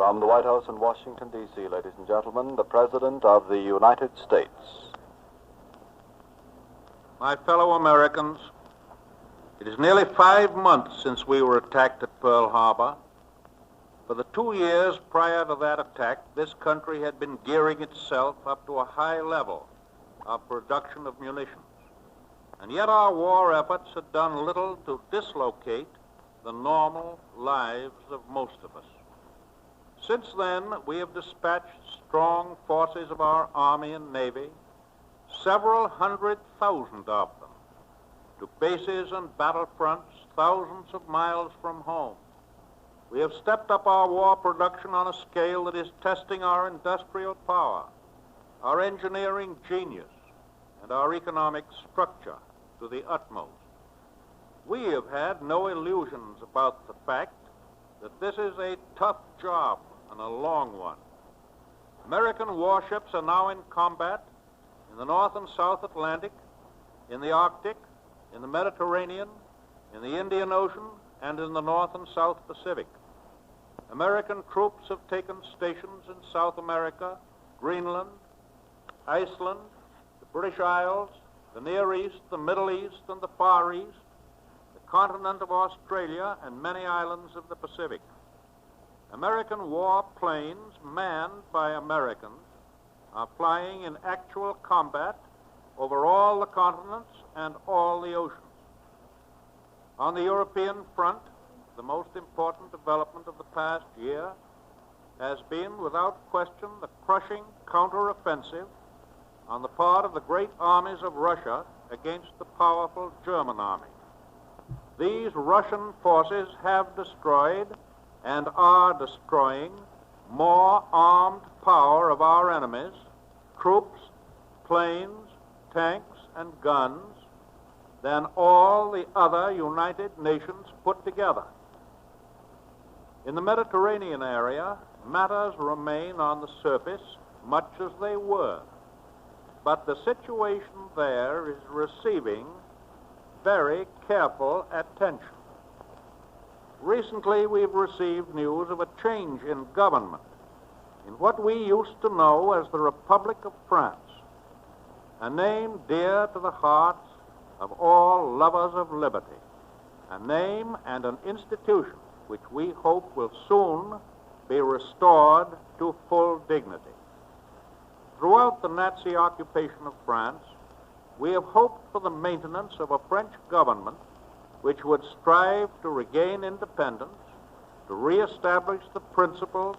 From the White House in Washington, D.C., ladies and gentlemen, the President of the United States. My fellow Americans, it is nearly 5 months since we were attacked at Pearl Harbor. For the 2 years prior to that attack, this country had been gearing itself up to a high level of production of munitions. And yet our war efforts had done little to dislocate the normal lives of most of us. Since then, we have dispatched strong forces of our Army and Navy, several 100,000 of them, to bases and battlefronts thousands of miles from home. We have stepped up our war production on a scale that is testing our industrial power, our engineering genius, and our economic structure to the utmost. We have had no illusions about the fact that this is a tough job and a long one. American warships are now in combat in the North and South Atlantic, in the Arctic, in the Mediterranean, in the Indian Ocean, and in the North and South Pacific. American troops have taken stations in South America, Greenland, Iceland, the British Isles, the Near East, the Middle East, and the Far East, the continent of Australia, and many islands of the Pacific. American war planes manned by Americans are flying in actual combat over all the continents and all the oceans. On the European front, the most important development of the past year has been, without question, the crushing counteroffensive on the part of the great armies of Russia against the powerful German army. These Russian forces have destroyed and are destroying more armed power of our enemies, troops, planes, tanks, and guns, than all the other United Nations put together. In the Mediterranean area, matters remain on the surface much as they were, but the situation there is receiving very careful attention. Recently, we've received news of a change in government in what we used to know as the Republic of France, a name dear to the hearts of all lovers of liberty, a name and an institution which we hope will soon be restored to full dignity. Throughout the Nazi occupation of France, we have hoped for the maintenance of a French government which would strive to regain independence, to reestablish the principles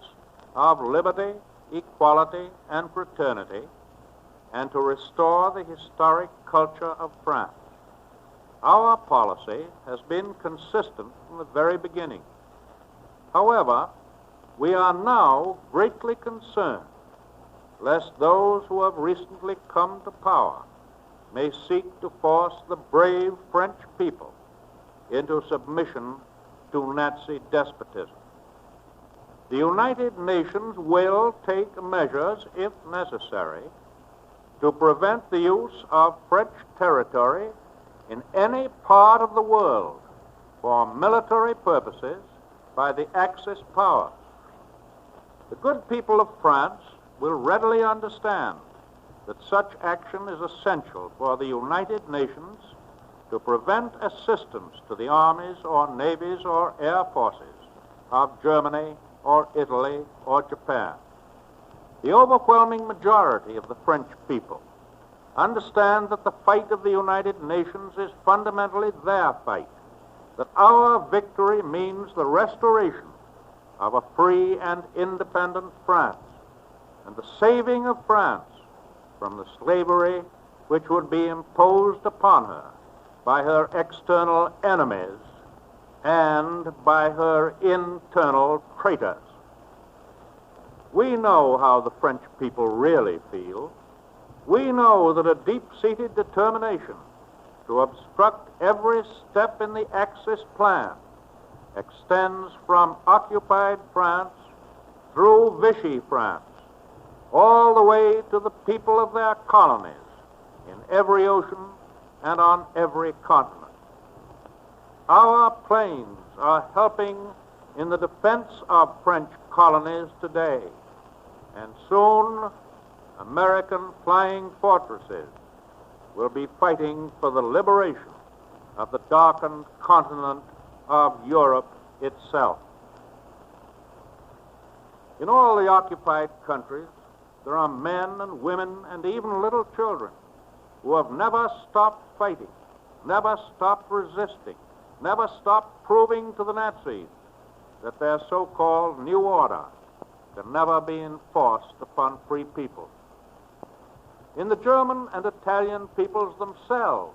of liberty, equality, and fraternity, and to restore the historic culture of France. Our policy has been consistent from the very beginning. However, we are now greatly concerned lest those who have recently come to power may seek to force the brave French people into submission to Nazi despotism. The United Nations will take measures, if necessary, to prevent the use of French territory in any part of the world for military purposes by the Axis powers. The good people of France will readily understand that such action is essential for the United Nations to prevent assistance to the armies or navies or air forces of Germany or Italy or Japan. The overwhelming majority of the French people understand that the fight of the United Nations is fundamentally their fight, that our victory means the restoration of a free and independent France and the saving of France from the slavery which would be imposed upon her by her external enemies and by her internal traitors. We know how the French people really feel. We know that a deep-seated determination to obstruct every step in the Axis plan extends from occupied France through Vichy France, all the way to the people of their colonies in every ocean and on every continent. Our planes are helping in the defense of French colonies today, and soon American flying fortresses will be fighting for the liberation of the darkened continent of Europe itself. In all the occupied countries, there are men and women and even little children who have never stopped fighting, never stopped resisting, never stopped proving to the Nazis that their so-called new order can never be enforced upon free people. In the German and Italian peoples themselves,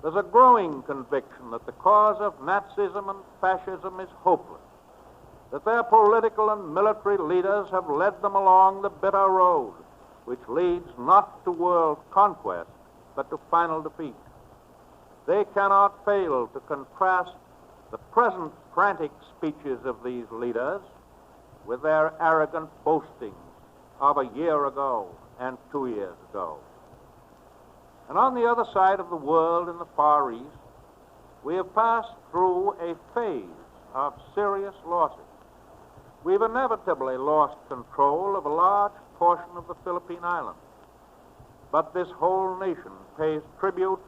there's a growing conviction that the cause of Nazism and fascism is hopeless, that their political and military leaders have led them along the bitter road which leads not to world conquest, but to final defeat. They cannot fail to contrast the present frantic speeches of these leaders with their arrogant boastings of a year ago and 2 years ago. And on the other side of the world in the Far East, we have passed through a phase of serious losses. We've inevitably lost control of a large portion of the Philippine Islands. But this whole nation pays tribute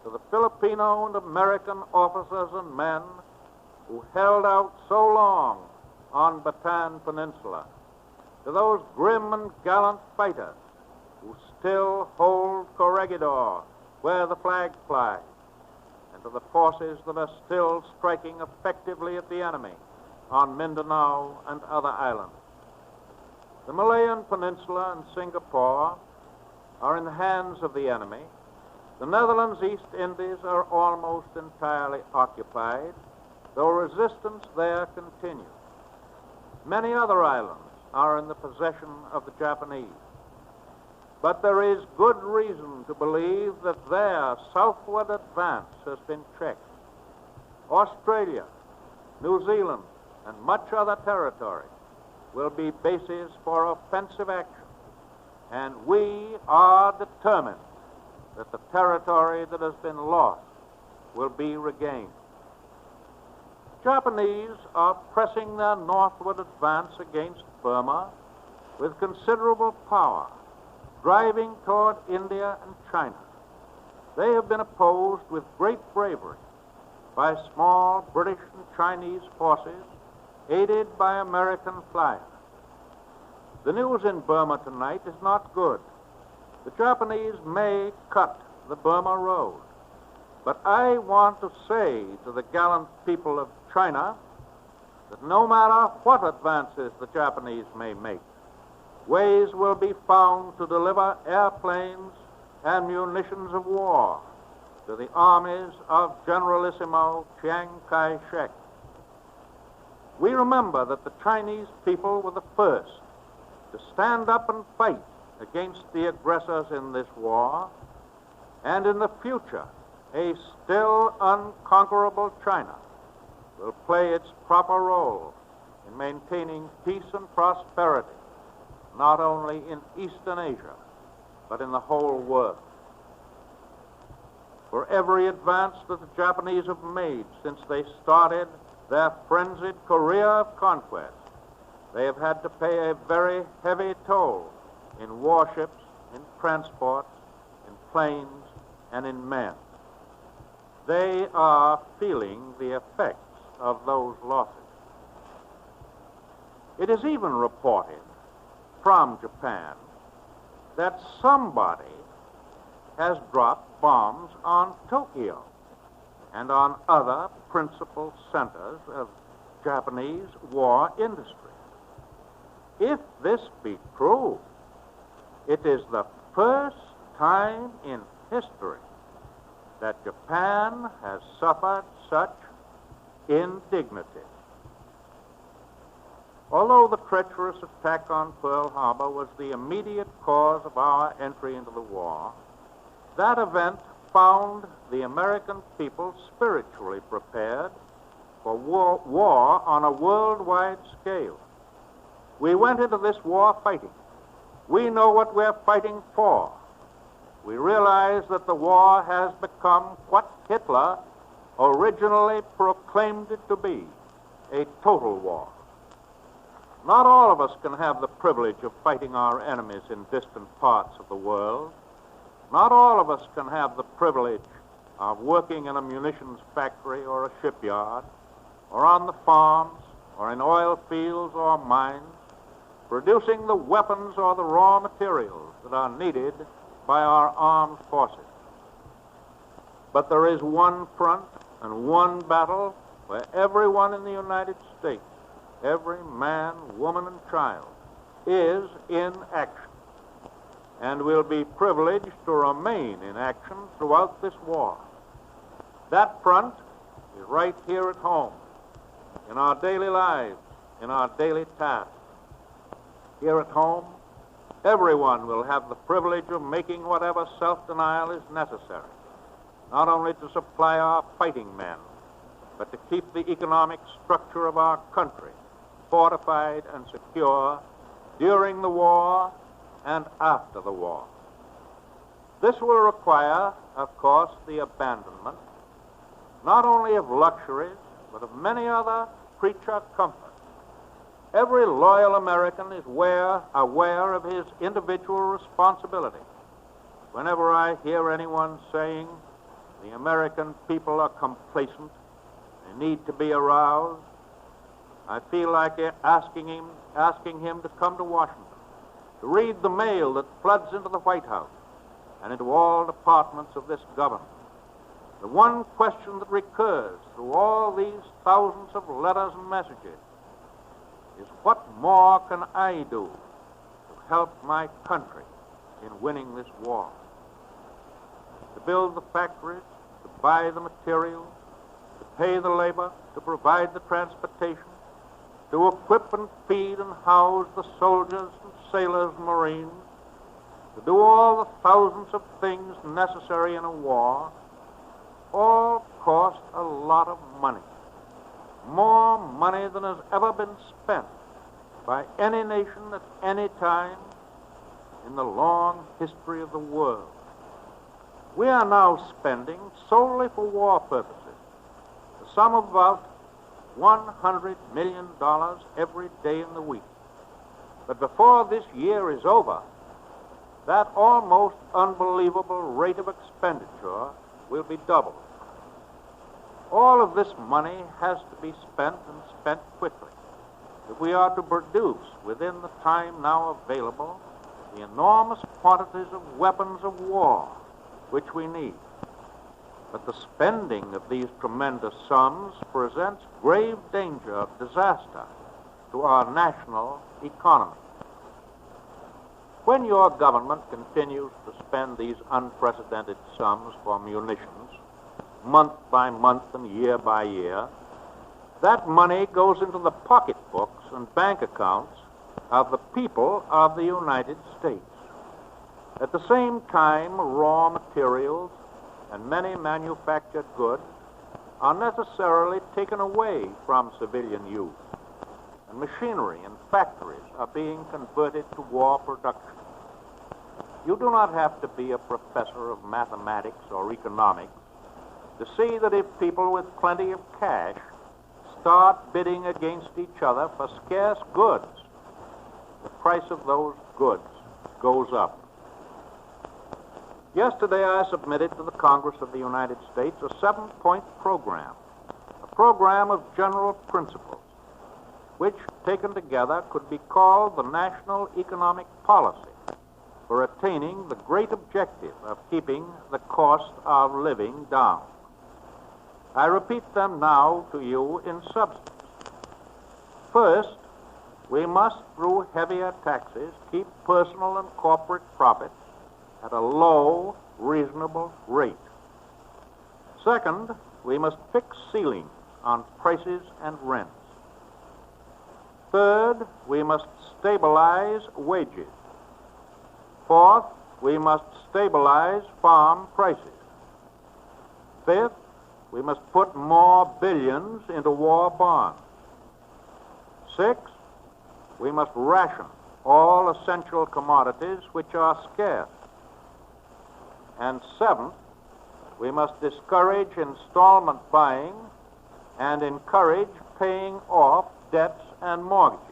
to the Filipino and American officers and men who held out so long on Bataan Peninsula, to those grim and gallant fighters who still hold Corregidor where the flag flies, and to the forces that are still striking effectively at the enemy on Mindanao and other islands. The Malayan Peninsula and Singapore are in the hands of the enemy. The Netherlands, East Indies are almost entirely occupied, though resistance there continues. Many other islands are in the possession of the Japanese. But there is good reason to believe that their southward advance has been checked. Australia, New Zealand, and much other territory will be bases for offensive action, and we are determined that the territory that has been lost will be regained. Japanese are pressing their northward advance against Burma with considerable power, driving toward India and China. They have been opposed with great bravery by small British and Chinese forces, aided by American flyers. The news in Burma tonight is not good. The Japanese may cut the Burma road, but I want to say to the gallant people of China that no matter what advances the Japanese may make, ways will be found to deliver airplanes and munitions of war to the armies of Generalissimo Chiang Kai-shek. We remember that the Chinese people were the first to stand up and fight against the aggressors in this war, and in the future, a still unconquerable China will play its proper role in maintaining peace and prosperity, not only in Eastern Asia, but in the whole world. For every advance that the Japanese have made since they started their frenzied career of conquest, they have had to pay a very heavy toll in warships, in transports, in planes, and in men. They are feeling the effects of those losses. It is even reported from Japan that somebody has dropped bombs on Tokyo and on other principal centers of Japanese war industry. If this be true, it is the first time in history that Japan has suffered such indignity. Although the treacherous attack on Pearl Harbor was the immediate cause of our entry into the war, that event found the American people spiritually prepared for war on a worldwide scale. We went into this war fighting. We know what we're fighting for. We realize that the war has become what Hitler originally proclaimed it to be, a total war. Not all of us can have the privilege of fighting our enemies in distant parts of the world. Not all of us can have the privilege of working in a munitions factory or a shipyard, or on the farms, or in oil fields or mines, producing the weapons or the raw materials that are needed by our armed forces. But there is one front and one battle where everyone in the United States, every man, woman, and child, is in action and will be privileged to remain in action throughout this war. That front is right here at home, in our daily lives, in our daily tasks. Here at home, everyone will have the privilege of making whatever self-denial is necessary, not only to supply our fighting men, but to keep the economic structure of our country fortified and secure during the war and after the war. This will require, of course, the abandonment not only of luxuries, but of many other creature comforts. Every loyal American is aware of his individual responsibility. Whenever I hear anyone saying the American people are complacent, they need to be aroused, I feel like asking him to come to Washington, to read the mail that floods into the White House and into all departments of this government. The one question that recurs through all these thousands of letters and messages is, what more can I do to help my country in winning this war? To build the factories, to buy the materials, to pay the labor, to provide the transportation, to equip and feed and house the soldiers and sailors and marines, to do all the thousands of things necessary in a war, all cost a lot of money. More money than has ever been spent by any nation at any time in the long history of the world. We are now spending, solely for war purposes, the sum of about $100 million every day in the week. But before this year is over, that almost unbelievable rate of expenditure will be doubled. All of this money has to be spent, and spent quickly, if we are to produce within the time now available the enormous quantities of weapons of war which we need. But the spending of these tremendous sums presents grave danger of disaster to our national economy. When your government continues to spend these unprecedented sums for munitions, month by month and year by year, that money goes into the pocketbooks and bank accounts of the people of the United States. At the same time, raw materials and many manufactured goods are necessarily taken away from civilian use, and machinery and factories are being converted to war production. You do not have to be a professor of mathematics or economics to see that if people with plenty of cash start bidding against each other for scarce goods, the price of those goods goes up. Yesterday, I submitted to the Congress of the United States a 7-point program, a program of general principles, which, taken together, could be called the national economic policy for attaining the great objective of keeping the cost of living down. I repeat them now to you in substance. First, we must, through heavier taxes, keep personal and corporate profits at a low, reasonable rate. Second, we must fix ceilings on prices and rents. Third, we must stabilize wages. Fourth, we must stabilize farm prices. Fifth, we must put more billions into war bonds. Sixth, we must ration all essential commodities which are scarce. And seventh, we must discourage installment buying and encourage paying off debts and mortgages.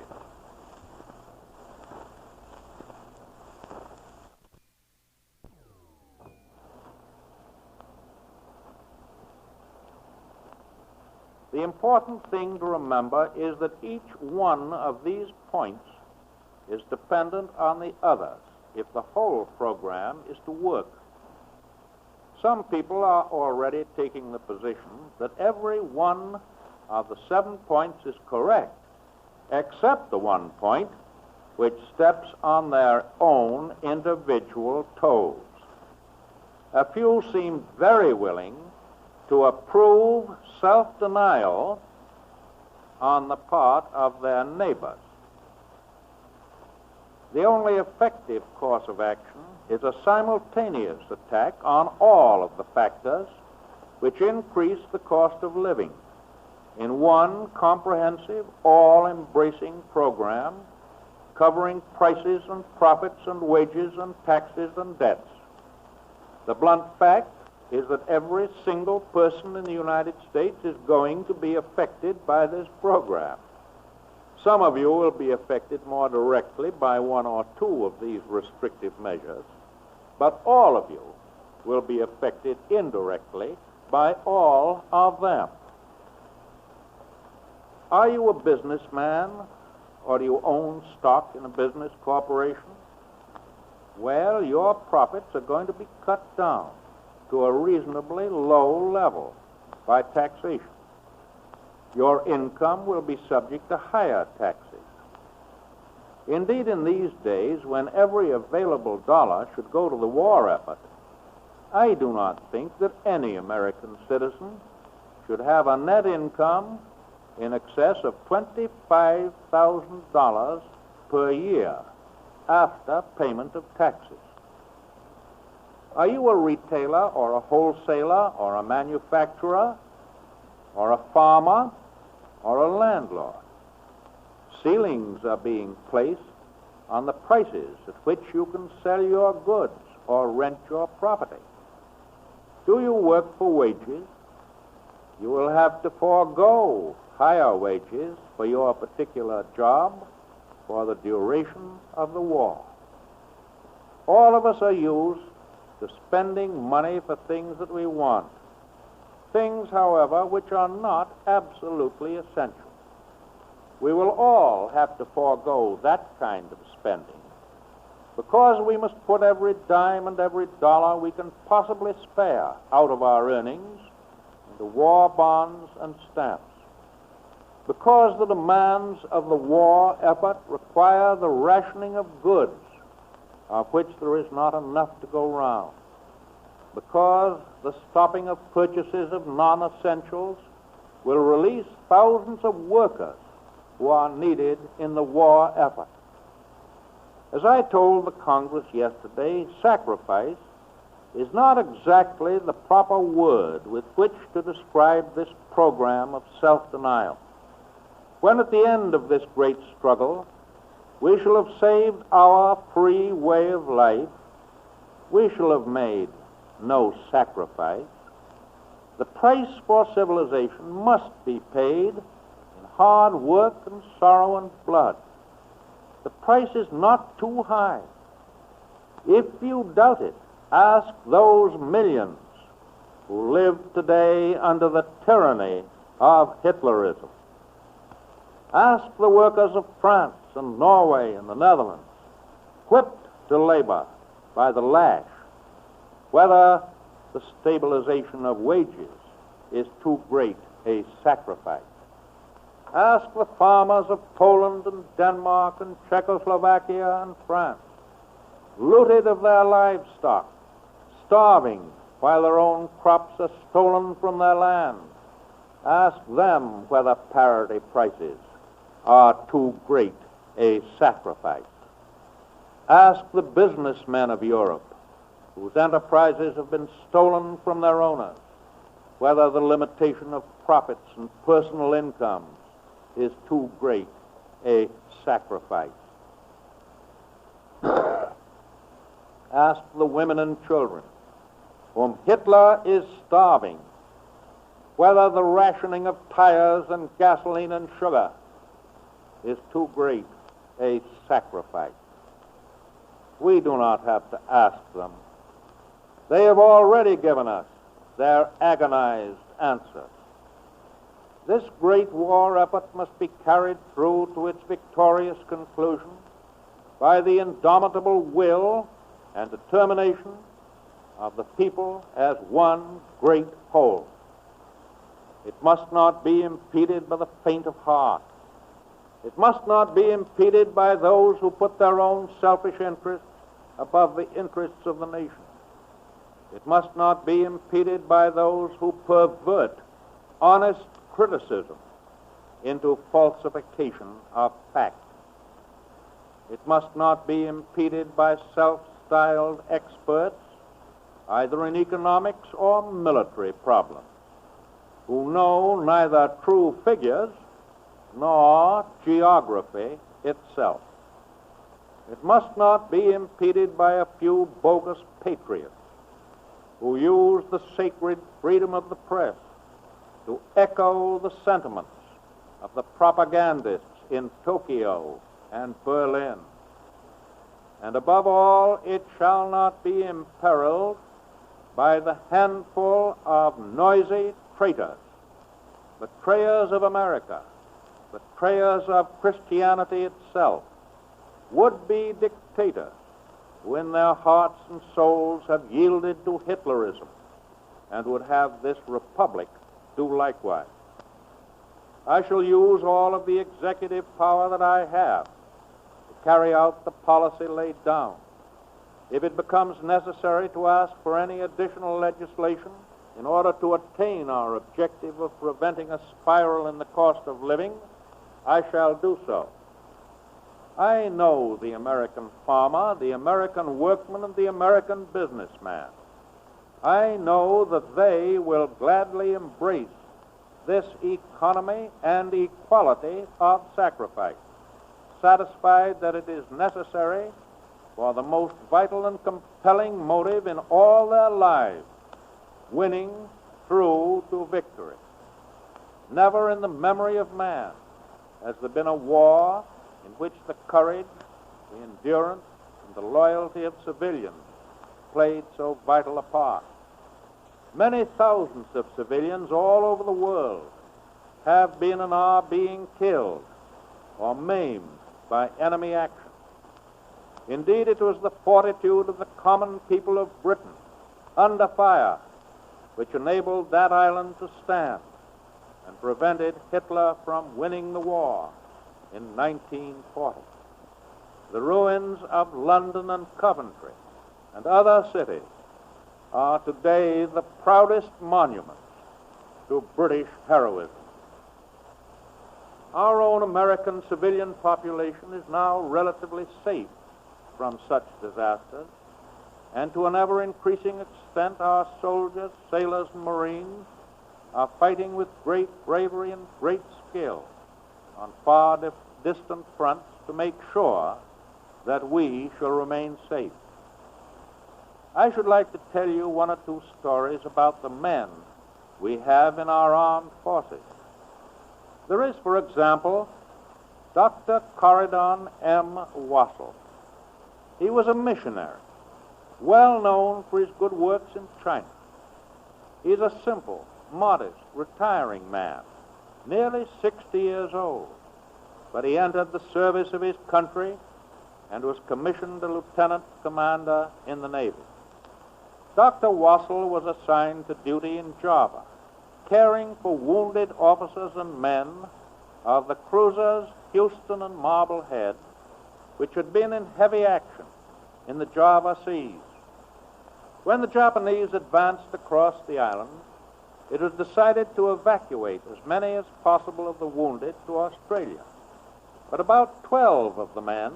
The important thing to remember is that each one of these points is dependent on the others if the whole program is to work. Some people are already taking the position that every one of the 7 points is correct, except the one point which steps on their own individual toes. A few seem very willing to approve self-denial on the part of their neighbors. The only effective course of action is a simultaneous attack on all of the factors which increase the cost of living in one comprehensive, all-embracing program covering prices and profits and wages and taxes and debts. The blunt fact is that every single person in the United States is going to be affected by this program. Some of you will be affected more directly by one or two of these restrictive measures, but all of you will be affected indirectly by all of them. Are you a businessman, or do you own stock in a business corporation? Well, your profits are going to be cut down to a reasonably low level by taxation. Your income will be subject to higher taxes. Indeed, in these days, when every available dollar should go to the war effort, I do not think that any American citizen should have a net income in excess of $25,000 per year after payment of taxes. Are you a retailer or a wholesaler or a manufacturer or a farmer or a landlord? Ceilings are being placed on the prices at which you can sell your goods or rent your property. Do you work for wages? You will have to forego higher wages for your particular job for the duration of the war. All of us are used to spending money for things that we want. Things, however, which are not absolutely essential. We will all have to forego that kind of spending because we must put every dime and every dollar we can possibly spare out of our earnings into war bonds and stamps. Because the demands of the war effort require the rationing of goods, of which there is not enough to go round. Because the stopping of purchases of non-essentials will release thousands of workers who are needed in the war effort. As I told the Congress yesterday, sacrifice is not exactly the proper word with which to describe this program of self-denial. When at the end of this great struggle, we shall have saved our free way of life, we shall have made no sacrifice. The price for civilization must be paid in hard work and sorrow and blood. The price is not too high. If you doubt it, ask those millions who live today under the tyranny of Hitlerism. Ask the workers of France and Norway and the Netherlands, whipped to labor by the lash, whether the stabilization of wages is too great a sacrifice. Ask the farmers of Poland and Denmark and Czechoslovakia and France, looted of their livestock, starving while their own crops are stolen from their land. Ask them whether parity prices are too great a sacrifice. Ask the businessmen of Europe, whose enterprises have been stolen from their owners, whether the limitation of profits and personal incomes is too great a sacrifice. Ask the women and children whom Hitler is starving whether the rationing of tires and gasoline and sugar is too great a sacrifice. We do not have to ask them. They have already given us their agonized answer. This great war effort must be carried through to its victorious conclusion by the indomitable will and determination of the people as one great whole. It must not be impeded by the faint of heart. It must not be impeded by those who put their own selfish interests above the interests of the nation. It must not be impeded by those who pervert honest criticism into falsification of fact. It must not be impeded by self-styled experts, either in economics or military problems, who know neither true figures nor geography itself. It must not be impeded by a few bogus patriots who use the sacred freedom of the press to echo the sentiments of the propagandists in Tokyo and Berlin. And above all, it shall not be imperiled by the handful of noisy traitors, betrayers of America, betrayers of Christianity itself, would-be dictators who in their hearts and souls have yielded to Hitlerism and would have this republic do likewise. I shall use all of the executive power that I have to carry out the policy laid down. If it becomes necessary to ask for any additional legislation in order to attain our objective of preventing a spiral in the cost of living, I shall do so. I know the American farmer, the American workman, and the American businessman. I know that they will gladly embrace this economy and equality of sacrifice, satisfied that it is necessary for the most vital and compelling motive in all their lives, winning through to victory. Never in the memory of man has there been a war in which the courage, the endurance, and the loyalty of civilians played so vital a part. Many thousands of civilians all over the world have been and are being killed or maimed by enemy action. Indeed, it was the fortitude of the common people of Britain under fire which enabled that island to stand and prevented Hitler from winning the war in 1940. The ruins of London and Coventry and other cities are today the proudest monuments to British heroism. Our own American civilian population is now relatively safe from such disasters, and to an ever-increasing extent our soldiers, sailors, and Marines are fighting with great bravery and great skill on far distant fronts to make sure that we shall remain safe. I should like to tell you one or two stories about the men we have in our armed forces. There is, for example, Dr. Corridon M. Wassell. He was a missionary, well known for his good works in China. He is a simple, modest, retiring man, nearly 60 years old, but he entered the service of his country and was commissioned a lieutenant commander in the Navy. Dr. Wassell was assigned to duty in Java, caring for wounded officers and men of the cruisers Houston and Marblehead, which had been in heavy action in the Java Seas. When the Japanese advanced across the island, it was decided to evacuate as many as possible of the wounded to Australia. But about 12 of the men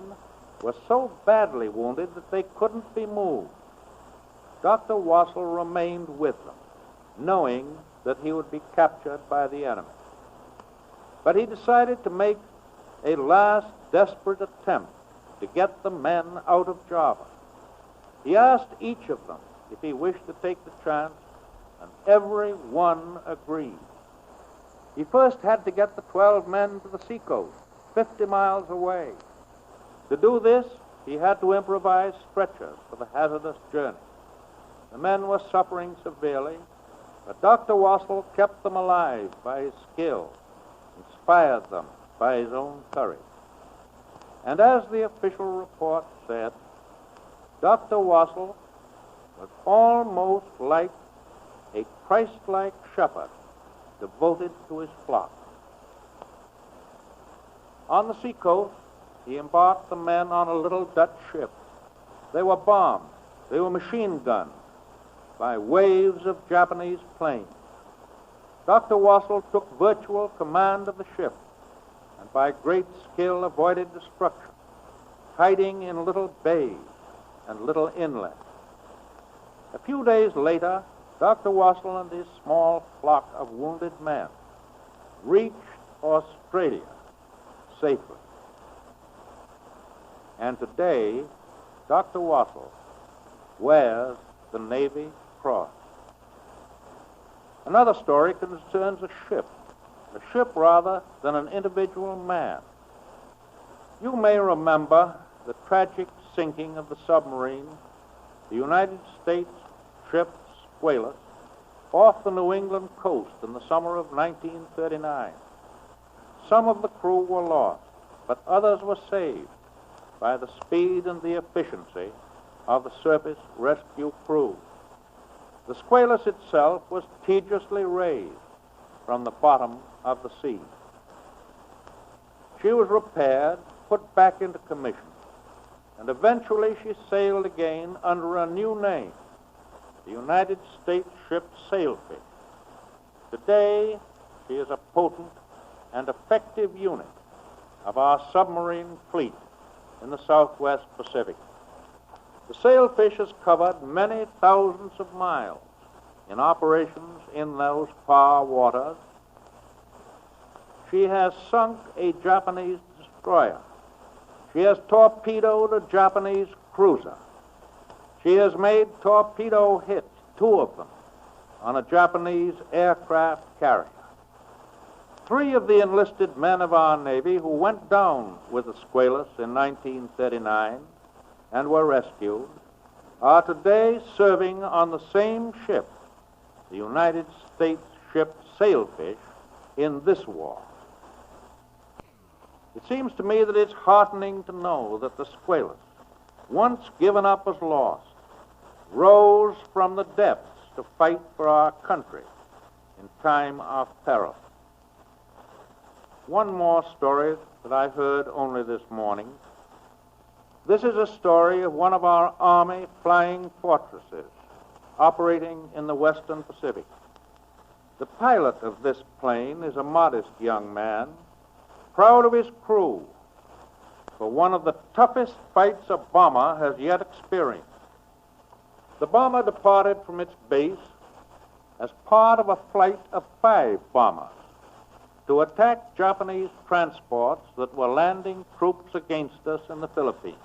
were so badly wounded that they couldn't be moved. Dr. Wassell remained with them, knowing that he would be captured by the enemy. But he decided to make a last desperate attempt to get the men out of Java. He asked each of them if he wished to take the chance, and every one agreed. He first had to get the 12 men to the seacoast, 50 miles away. To do this, he had to improvise stretchers for the hazardous journey. The men were suffering severely, but Dr. Wassell kept them alive by his skill, inspired them by his own courage. And as the official report said, Dr. Wassell was almost like a Christ-like shepherd devoted to his flock. On the seacoast, he embarked the men on a little Dutch ship. They were bombed, they were machine gunned by waves of Japanese planes. Dr. Wassell took virtual command of the ship and by great skill avoided destruction, hiding in little bays and little inlets. A few days later, Dr. Wassell and his small flock of wounded men reached Australia safely. And today, Dr. Wassell wears the Navy Cross. Another story concerns a ship rather than an individual man. You may remember the tragic sinking of the submarine, the United States ship Squalus, off the New England coast in the summer of 1939. Some of the crew were lost, but others were saved by the speed and the efficiency of the surface rescue crew. The Squalus itself was tediously raised from the bottom of the sea. She was repaired, put back into commission, and eventually she sailed again under a new name, the United States ship Sailfish. Today, she is a potent and effective unit of our submarine fleet in the Southwest Pacific. The Sailfish has covered many thousands of miles in operations in those far waters. She has sunk a Japanese destroyer. She has torpedoed a Japanese cruiser. She has made torpedo hits, 2 of them, on a Japanese aircraft carrier. 3 of the enlisted men of our Navy who went down with the Squalus in 1939 and were rescued are today serving on the same ship, the United States ship Sailfish, in this war. It seems to me that it's heartening to know that the Squalus, once given up as lost, rose from the depths to fight for our country in time of peril. One more story that I heard only this morning. This is a story of one of our Army flying fortresses operating in the Western Pacific. The pilot of this plane is a modest young man, proud of his crew, for one of the toughest fights a bomber has yet experienced. The bomber departed from its base as part of a flight of 5 bombers to attack Japanese transports that were landing troops against us in the Philippines.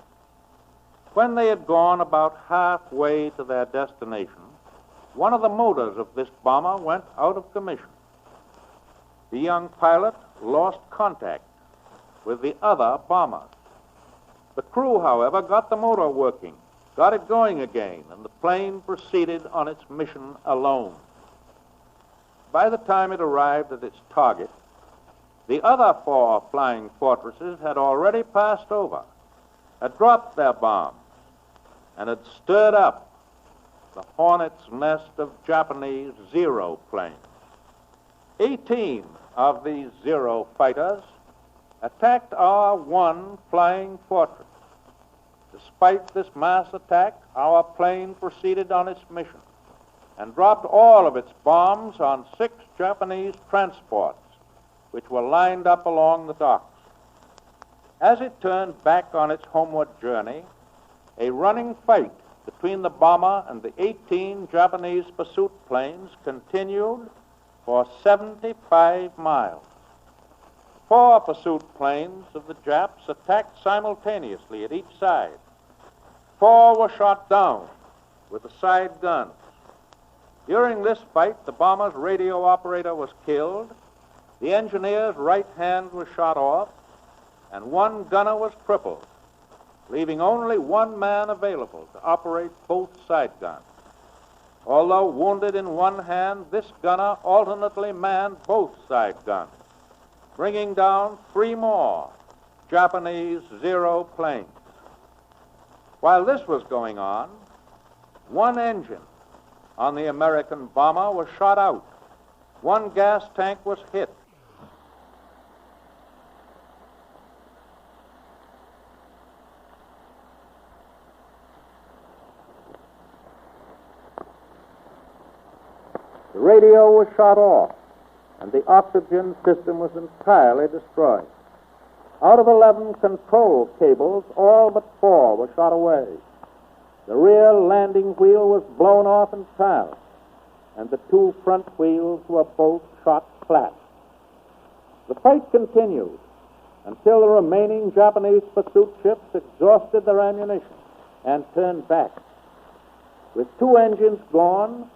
When they had gone about halfway to their destination, one of the motors of this bomber went out of commission. The young pilot lost contact with the other bombers. The crew, however, got the motor working, got it going again, and the plane proceeded on its mission alone. By the time it arrived at its target, the other 4 flying fortresses had already passed over, had dropped their bombs, and had stirred up the hornet's nest of Japanese Zero planes. 18 of these Zero fighters attacked our 1 flying fortress. Despite this mass attack, our plane proceeded on its mission and dropped all of its bombs on 6 Japanese transports which were lined up along the docks. As it turned back on its homeward journey, a running fight between the bomber and the 18 Japanese pursuit planes continued for 75 miles. 4 pursuit planes of the Japs attacked simultaneously at each side. 4 were shot down with the side guns. During this fight, the bomber's radio operator was killed. The engineer's right hand was shot off, and one gunner was crippled, leaving only one man available to operate both side guns. Although wounded in one hand, this gunner alternately manned both side guns, bringing down 3 more Japanese Zero planes. While this was going on, one engine on the American bomber was shot out. One gas tank was hit. The radio was shot off, and the oxygen system was entirely destroyed. Out of 11 control cables, all but 4 were shot away. The rear landing wheel was blown off entirely, and the 2 front wheels were both shot flat. The fight continued until the remaining Japanese pursuit ships exhausted their ammunition and turned back. With 2 engines gone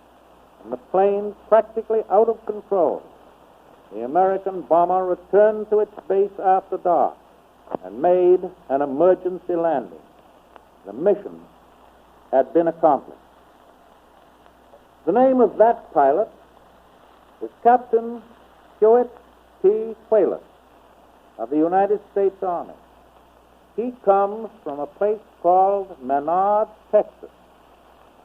and the plane practically out of control, the American bomber returned to its base after dark and made an emergency landing. The mission had been accomplished. The name of that pilot is Captain Hewitt T. Quayler of the United States Army. He comes from a place called Menard, Texas,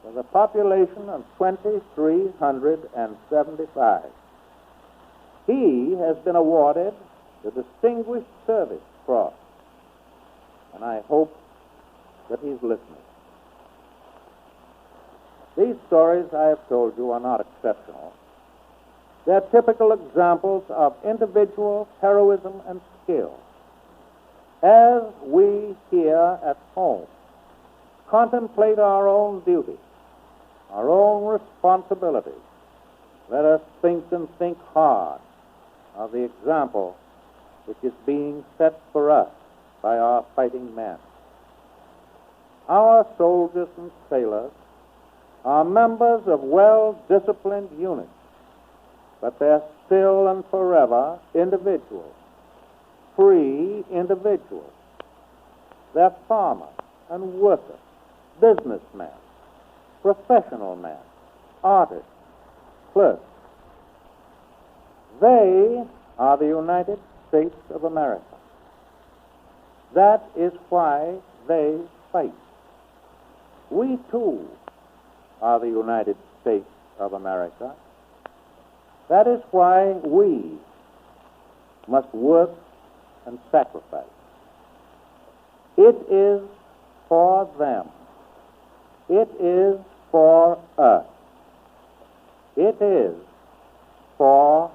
with a population of 2,375. He has been awarded the Distinguished Service Cross, and I hope that he's listening. These stories I have told you are not exceptional. They're typical examples of individual heroism and skill. As we here at home contemplate our own duty, our own responsibilities, let us think and think hard of the example which is being set for us by our fighting men. Our soldiers and sailors are members of well-disciplined units, but they're still and forever individuals, free individuals. They're farmers and workers, businessmen, professional men, artists, clerks. They are the United States of America. That is why they fight. We, too, are the United States of America. That is why we must work and sacrifice. It is for them. It is for us. It is for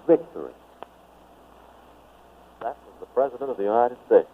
victory. That was the President of the United States.